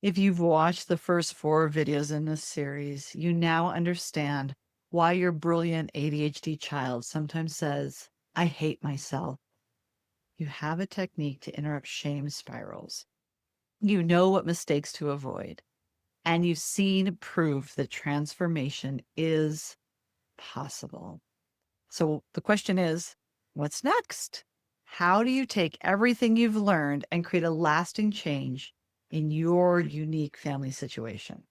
If you've watched the first 4 videos in this series, you now understand why your brilliant ADHD child sometimes says, I hate myself. You have a technique to interrupt shame spirals. You know what mistakes to avoid, and you've seen proof that transformation is possible. So the question is, what's next? How do you take everything you've learned and create a lasting change in your unique family situation?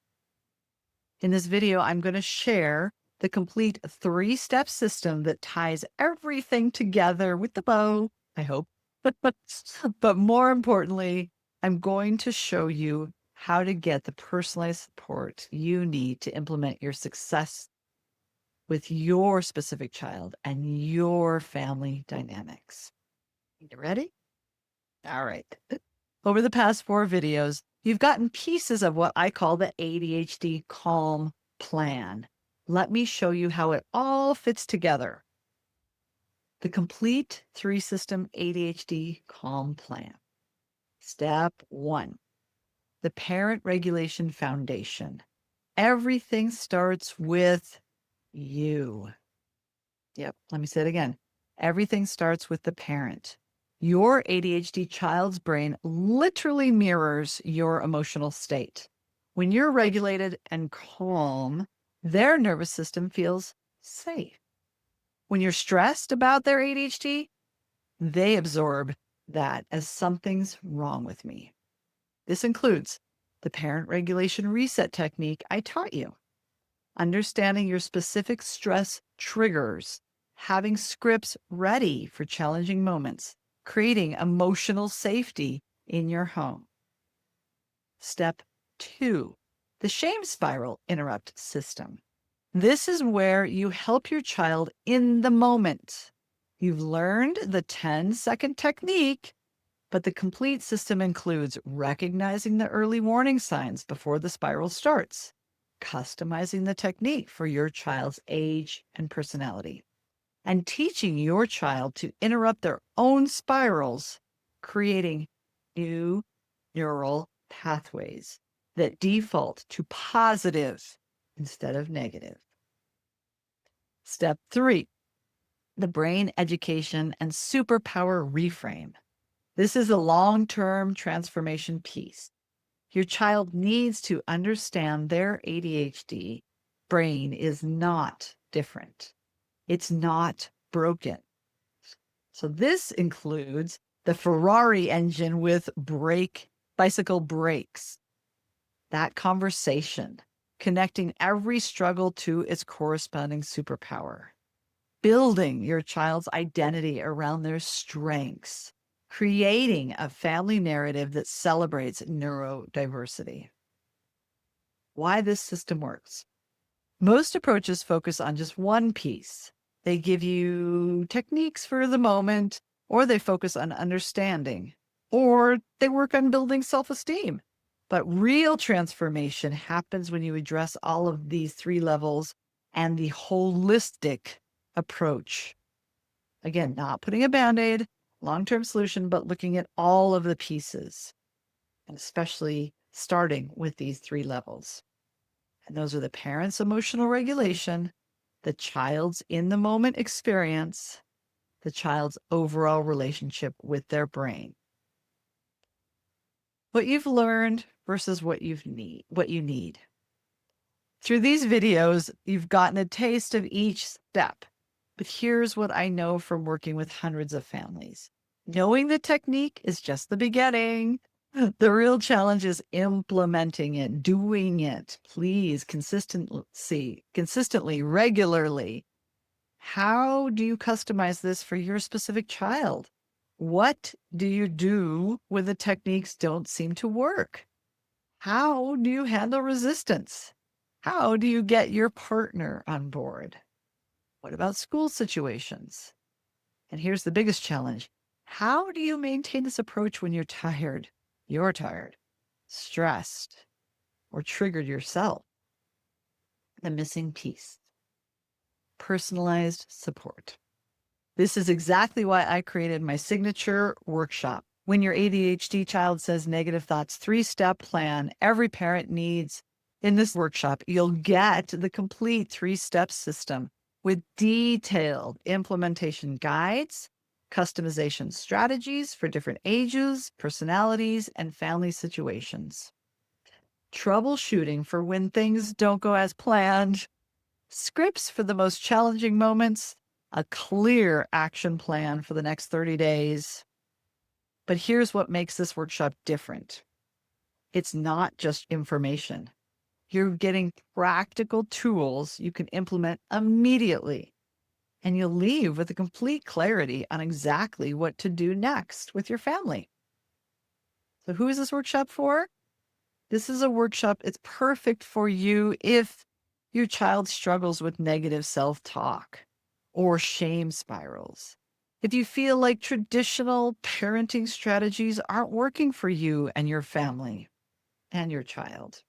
In this video, I'm going to share the complete 3-step system that ties everything together with the bow, I hope. But more importantly, I'm going to show you how to get the personalized support you need to implement your success with your specific child and your family dynamics. You ready? All right. Over the past 4 videos, you've gotten pieces of what I call the ADHD Calm Plan. Let me show you how it all fits together. The complete 3-system ADHD Calm Plan. Step 1, the Parent Regulation Foundation. Everything starts with you. Yep, let me say it again. Everything starts with the parent. Your ADHD child's brain literally mirrors your emotional state. When you're regulated and calm, their nervous system feels safe. When you're stressed about their ADHD, they absorb that as something's wrong with me. This includes the parent regulation reset technique I taught you, understanding your specific stress triggers, having scripts ready for challenging moments, creating emotional safety in your home. Step 2, the shame spiral interrupt system. This is where you help your child in the moment. You've learned the 10-second technique, but the complete system includes recognizing the early warning signs before the spiral starts, customizing the technique for your child's age and personality, and teaching your child to interrupt their own spirals, creating new neural pathways that default to positive instead of negative. Step 3, the brain education and superpower reframe. This is a long-term transformation piece. Your child needs to understand their ADHD brain is not different. It's not broken. So this includes the Ferrari engine with bicycle brakes. That conversation, connecting every struggle to its corresponding superpower. Building your child's identity around their strengths. Creating a family narrative that celebrates neurodiversity. Why this system works. Most approaches focus on just one piece. They give you techniques for the moment, or they focus on understanding, or they work on building self-esteem. But real transformation happens when you address all of these 3 levels and the holistic approach. Again, not putting a Band-Aid, long-term solution, but looking at all of the pieces, and especially starting with these 3 levels. And those are the parent's emotional regulation, the child's in-the-moment experience, the child's overall relationship with their brain. What you've learned versus what you need. Through these videos, you've gotten a taste of each step. But here's what I know from working with hundreds of families. Knowing the technique is just the beginning. The real challenge is implementing it, doing it, please, consistently, regularly. How do you customize this for your specific child? What do you do when the techniques don't seem to work? How do you handle resistance? How do you get your partner on board? What about school situations? And here's the biggest challenge. How do you maintain this approach when you're tired? You're tired, stressed, or triggered yourself? The missing piece. Personalized support. This is exactly why I created my signature workshop, When your ADHD child says negative thoughts, 3-step plan every parent needs. In this workshop, you'll get the complete 3-step system with detailed implementation guides, customization strategies for different ages, personalities, and family situations, troubleshooting for when things don't go as planned, scripts for the most challenging moments, a clear action plan for the next 30 days. But here's what makes this workshop different. It's not just information. You're getting practical tools you can implement immediately, and you'll leave with a complete clarity on exactly what to do next with your family. So who is this workshop for? This is a workshop. It's perfect for you if your child struggles with negative self-talk or shame spirals. If you feel like traditional parenting strategies aren't working for you and your family and your child.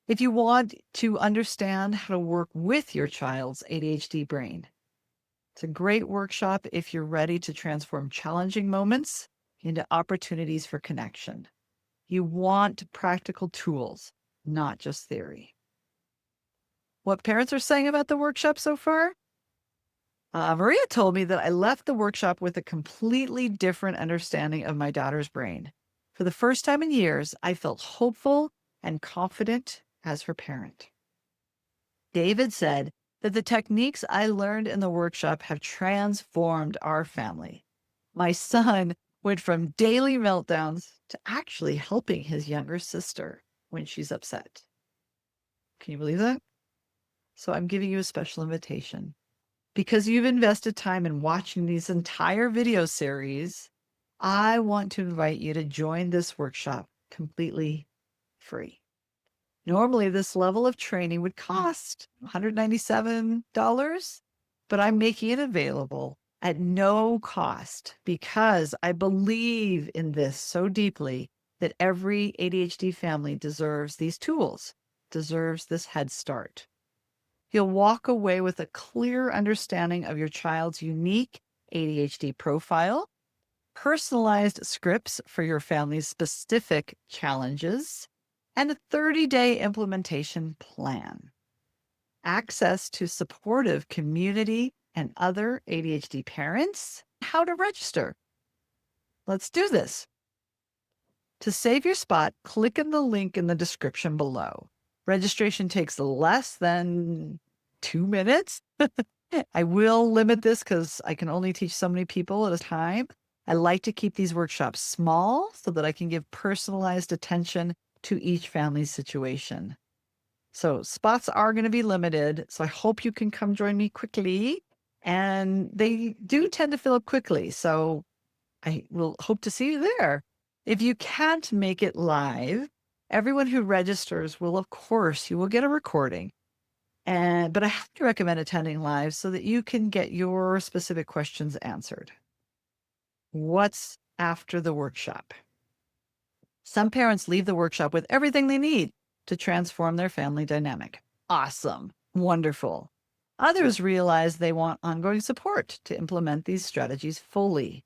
If you want to understand how to work with your child's ADHD brain. It's a great workshop if you're ready to transform challenging moments into opportunities for connection. You want practical tools, not just theory. What parents are saying about the workshop so far? Maria told me that I left the workshop with a completely different understanding of my daughter's brain. For the first time in years, I felt hopeful and confident as her parent. David said that the techniques I learned in the workshop have transformed our family. My son went from daily meltdowns to actually helping his younger sister when she's upset. Can you believe that? So I'm giving you a special invitation. Because you've invested time in watching these entire video series, I want to invite you to join this workshop completely free. Normally, this level of training would cost $197, but I'm making it available at no cost because I believe in this so deeply that every ADHD family deserves these tools, deserves this head start. You'll walk away with a clear understanding of your child's unique ADHD profile, personalized scripts for your family's specific challenges, and a 30-day implementation plan. Access to supportive community and other ADHD parents, how to register. Let's do this. To save your spot, click on the link in the description below. Registration takes less than 2 minutes. I will limit this because I can only teach so many people at a time. I like to keep these workshops small so that I can give personalized attention to each family's situation. So spots are going to be limited. So I hope you can come join me quickly. And they do tend to fill up quickly. So I will hope to see you there. If you can't make it live, everyone who registers will, of course, you will get a recording. But I highly recommend attending live so that you can get your specific questions answered. What's after the workshop? Some parents leave the workshop with everything they need to transform their family dynamic. Awesome. Wonderful. Others realize they want ongoing support to implement these strategies fully.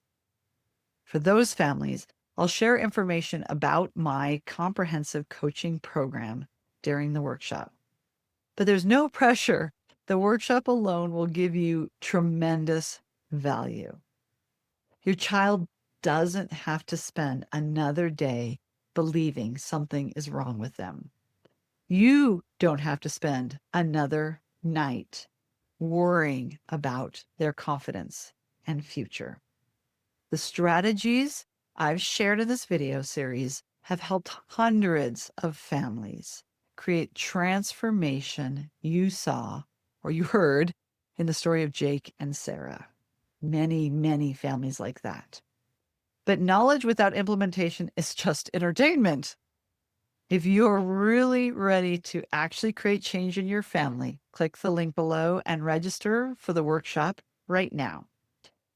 For those families, I'll share information about my comprehensive coaching program during the workshop. But there's no pressure. The workshop alone will give you tremendous value. Your child doesn't have to spend another day believing something is wrong with them. You don't have to spend another night worrying about their confidence and future. The strategies I've shared in this video series have helped hundreds of families create transformation you saw or you heard in the story of Jake and Sarah. Many, many families like that. But knowledge without implementation is just entertainment. If you're really ready to actually create change in your family, click the link below and register for the workshop right now.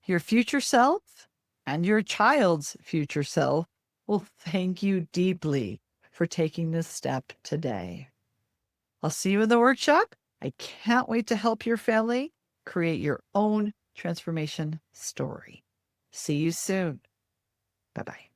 Your future self and your child's future self will thank you deeply for taking this step today. I'll see you in the workshop. I can't wait to help your family create your own transformation story. See you soon. Bye bye.